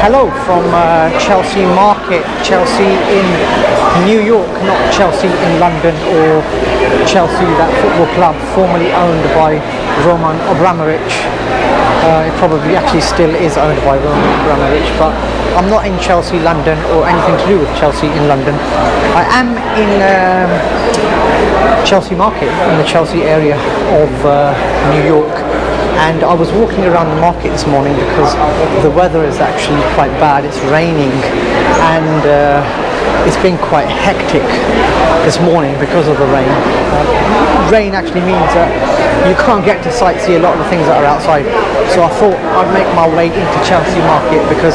Hello from Chelsea Market, Chelsea in New York, not Chelsea in London or Chelsea, that football club formerly owned by Roman Abramovich. It probably actually still is owned by Roman Abramovich, but I'm not in Chelsea, London, or anything to do with Chelsea in London. I am in Chelsea Market, in the Chelsea area of New York. And I was walking around the market this morning because the weather is actually quite bad. It's raining and it's been quite hectic this morning because of the rain. Rain actually means that you can't get to sightsee a lot of the things that are outside. So I thought I'd make my way into Chelsea Market because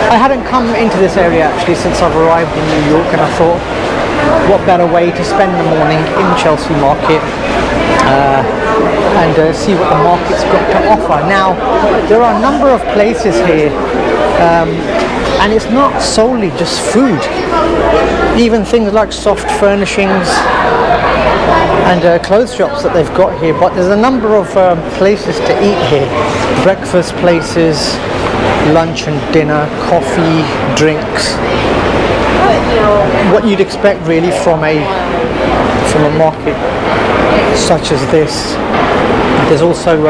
I hadn't come into this area actually since I've arrived in New York, and I thought what better way to spend the morning in Chelsea Market and see what the market's got to offer. Now, there are a number of places here, and it's not solely just food. Even things like soft furnishings and clothes shops that they've got here, but there's a number of places to eat here. Breakfast places, lunch and dinner, coffee, drinks. What you'd expect really from a market such as this. There's also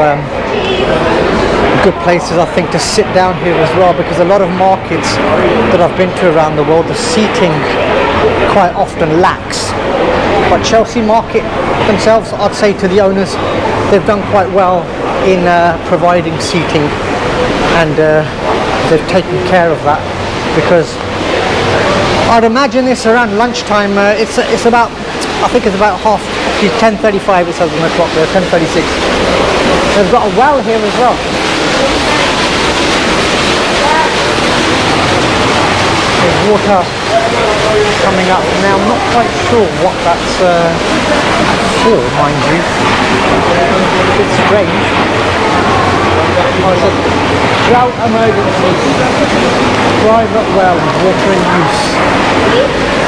good places, I think, to sit down here as well, because a lot of markets that I've been to around the world, the seating quite often lacks. But Chelsea Market themselves, I'd say to the owners, they've done quite well in providing seating, and they've taken care of that, because I'd imagine this around lunchtime. It's about, I think it's about 10:35 it says on the clock there, 10:36. They've got a well here as well. There's water coming up. Now I'm not quite sure what that's for, mind you. It's a bit strange. Oh, it says drought emergency. Private well, water in use.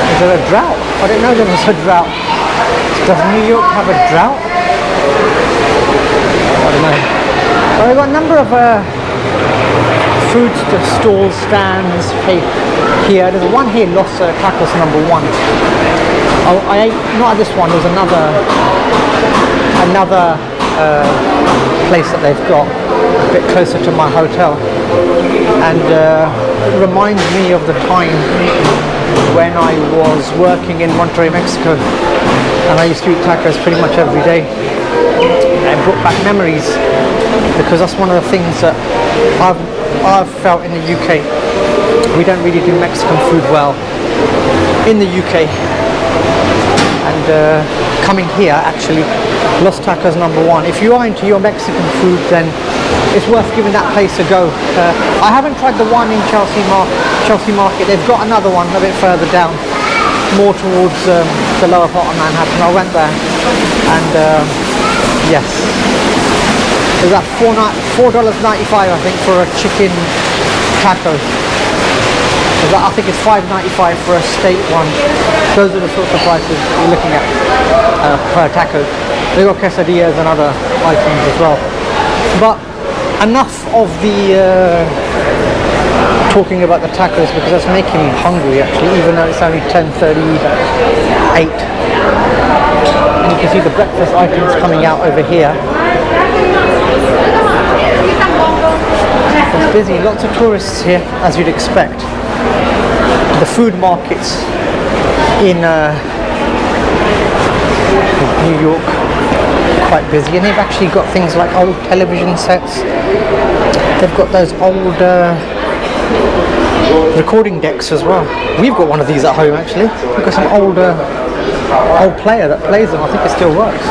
Is there a drought? I didn't know there was a drought. Does New York have a drought? I don't know. Well, we've got a number of food stalls, stands here. There's one here, Los Tacos number 1. Oh, I ate, not at this one, there's another place that they've got a bit closer to my hotel, and it reminds me of the time when I was working in Monterrey, Mexico, and I used to eat tacos pretty much every day. It brought back memories, because that's one of the things that I've felt in the UK. We don't really do Mexican food well in the UK, and coming here, actually, Los Tacos number 1. If you are into your Mexican food, then it's worth giving that place a go. I haven't tried the one in Chelsea Market. They've got another one a bit further down, more towards the lower part of Manhattan. I went there, and yes, there's that $4.95 I think for a chicken taco. I think it's $5.95 for a steak one. Those are the sorts of prices we're looking at per taco. They've got quesadillas and other items as well. But enough of the talking about the tacos, because that's making me hungry actually, even though it's only 10:38. And you can see the breakfast items coming out over here. It's busy, lots of tourists here, as you'd expect. The food markets in New York, quite busy, and they've actually got things like old television sets. They've got those old recording decks as well. We've got one of these at home actually. We've got some old player that plays them. I think it still works.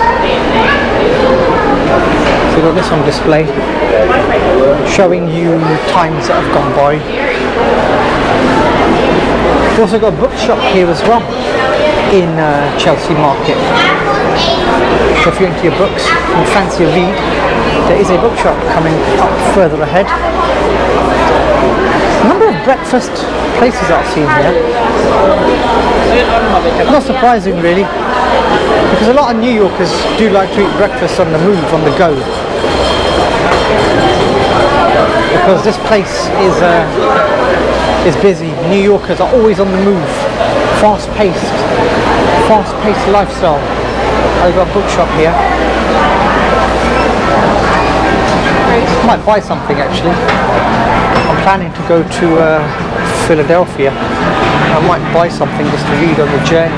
So we've got this on display, showing you times that have gone by. We've also got a bookshop here as well in Chelsea Market. So if you're into your books and fancy a read, there is a bookshop coming up further ahead. A number of breakfast places I've seen here. Not surprising really, because a lot of New Yorkers do like to eat breakfast on the move, on the go. The because this place is busy. New Yorkers are always on the move, fast-paced lifestyle. I've got a bookshop here. Might buy something actually. I'm planning to go to Philadelphia. I might buy something just to read on the journey.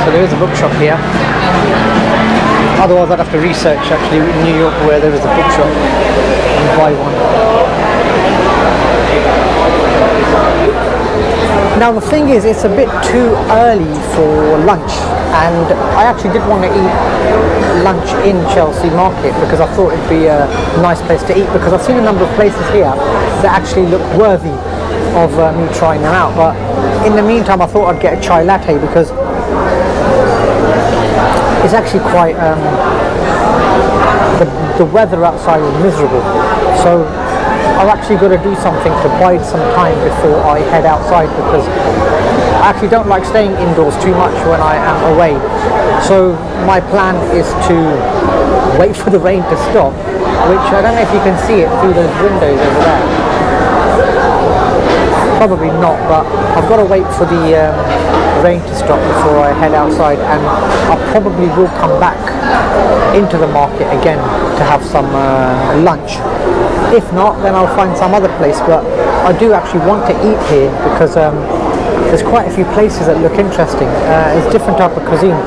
So there is a bookshop here. Otherwise I'd have to research actually in New York where there is a bookshop and buy one. Now the thing is, it's a bit too early for lunch, and I actually did want to eat lunch in Chelsea Market because I thought it'd be a nice place to eat, because I've seen a number of places here that actually look worthy of me trying them out. But in the meantime I thought I'd get a chai latte because it's actually quite the weather outside is miserable, so I've actually got to do something to bide some time before I head outside, because I actually don't like staying indoors too much when I am away. So my plan is to wait for the rain to stop, which I don't know if you can see it through those windows over there. Probably not, but I've got to wait for the rain to stop before I head outside, and I probably will come back into the market again to have some lunch. If not, then I'll find some other place, but I do actually want to eat here because there's quite a few places that look interesting. It's different type of cuisine.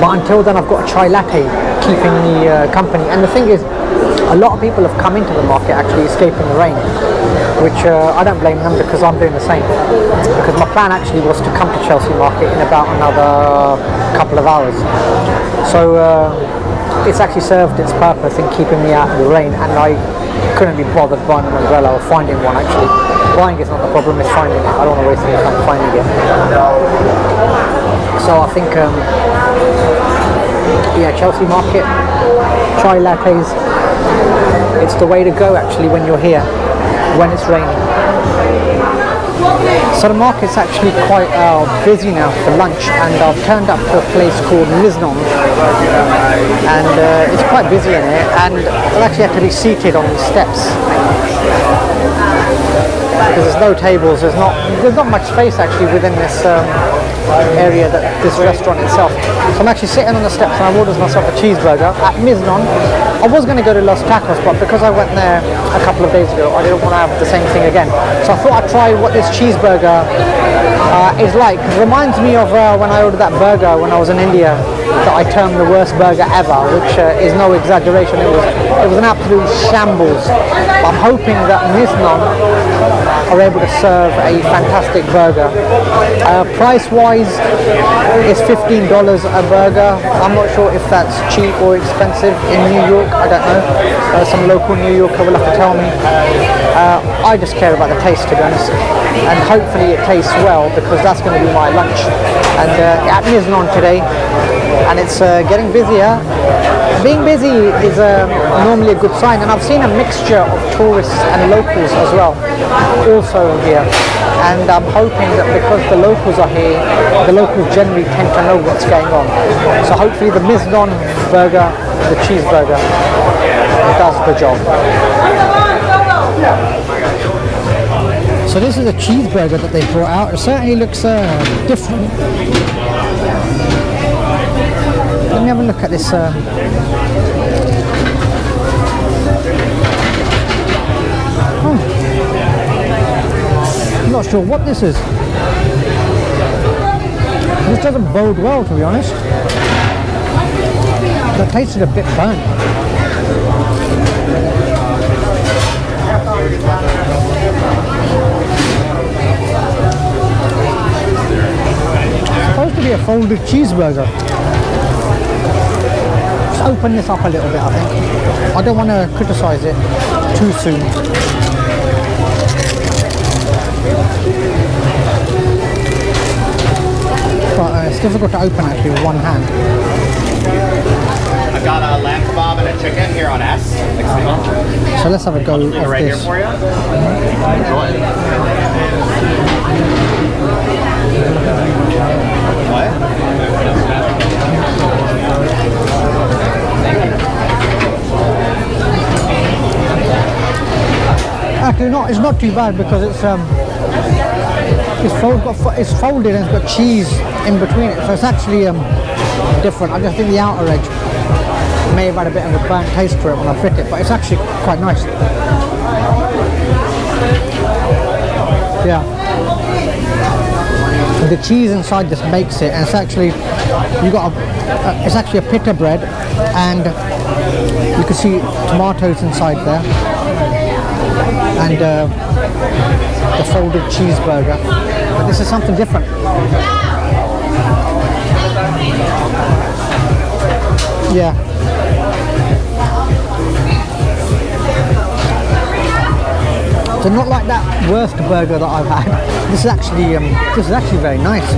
But until then I've got a chai latte keeping me company. And the thing is, a lot of people have come into the market actually escaping the rain, which I don't blame them, because I'm doing the same. Because my plan actually was to come to Chelsea Market in about another couple of hours. So it's actually served its purpose in keeping me out of the rain, and I couldn't be bothered buying an umbrella or finding one actually. Buying is not the problem, it's finding it. I don't want to waste any time finding it. So I think, yeah, Chelsea Market, chai lattes, it's the way to go actually when you're here, when it's raining. So the market's actually quite busy now for lunch, and I've turned up to a place called Miznon, and it's quite busy in here, and I'll actually have to be seated on the steps because there's no tables. There's not much space actually within this area, that this restaurant itself. So I'm actually sitting on the steps, and I ordered myself a cheeseburger at Miznon. I was going to go to Los Tacos, but because I went there a couple of days ago, I didn't want to have the same thing again. So I thought I'd try what this cheeseburger is like. It reminds me of when I ordered that burger when I was in India, that I termed the worst burger ever, which is no exaggeration. It was an absolute shambles. But I'm hoping that Miznon are able to serve a fantastic burger. Price-wise, it's $15 a burger. I'm not sure if that's cheap or expensive in New York. I don't know. Some local New Yorker will have to tell me. I just care about the taste, to be honest, and hopefully it tastes well, because that's going to be my lunch. And at Miznon today, and it's getting busier. Being busy is normally a good sign, and I've seen a mixture of tourists and locals as well also here, and I'm hoping that because the locals are here, the locals generally tend to know what's going on. So hopefully the Miznon burger, the cheeseburger, does the job. So this is a cheeseburger that they brought out. It certainly looks different. Let me have a look at this. I'm not sure what this is. This doesn't bode well, to be honest. That tasted a bit burnt. It's supposed to be a folded cheeseburger. Let's open this up a little bit, I think. I don't want to criticize it too soon. But it's difficult to open actually with one hand. I've got a lamb kebab and a chicken here on S. So let's have a go of this. Right here for you. Enjoy. What? Actually, not. It's not too bad because it's folded and it's got cheese in between it, so it's actually different. I just think the outer edge may have had a bit of a burnt taste to it when I bit it, but it's actually quite nice. Yeah. The cheese inside just makes it, and it's actually it's actually a pita bread, and you can see tomatoes inside there, and the folded cheeseburger. But this is something different. Yeah. So not like that worst burger that I've had. This is actually very nice.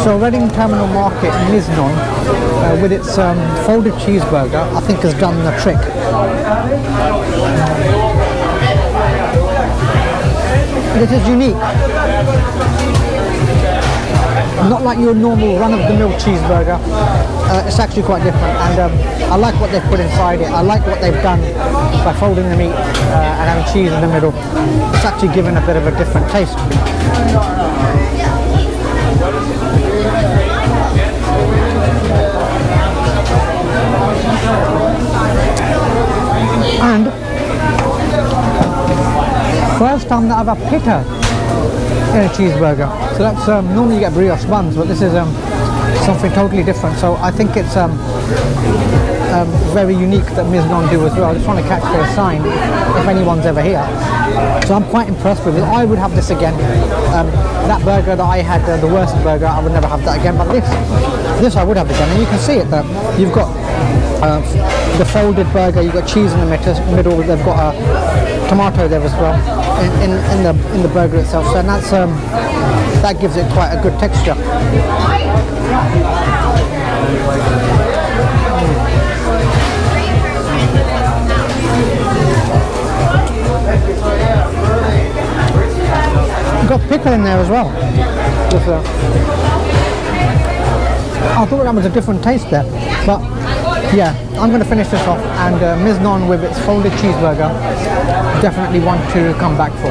So Reading Terminal Market Miznon, with its folded cheeseburger, I think has done the trick. This is unique. Not like your normal run-of-the-mill cheeseburger. It's actually quite different, and I like what they've put inside it. I like what they've done by folding the meat and having cheese in the middle. It's actually given a bit of a different taste. And first time that I've had pita in a cheeseburger. So that's normally you get brioche buns, but this is something totally different. So I think it's very unique that Miznon do as well. I just want to catch their sign if anyone's ever here. So I'm quite impressed with it. I would have this again. That burger that I had, the worst burger, I would never have that again. But this I would have again. And you can see it there. You've got the folded burger. You've got cheese in the middle. They've got a tomato there as well in the burger itself. So that's that gives it quite a good texture. Got pickle in there as well. I thought that was a different taste there, but yeah, I'm going to finish this off, and Miznon with its folded cheeseburger, definitely want to come back for.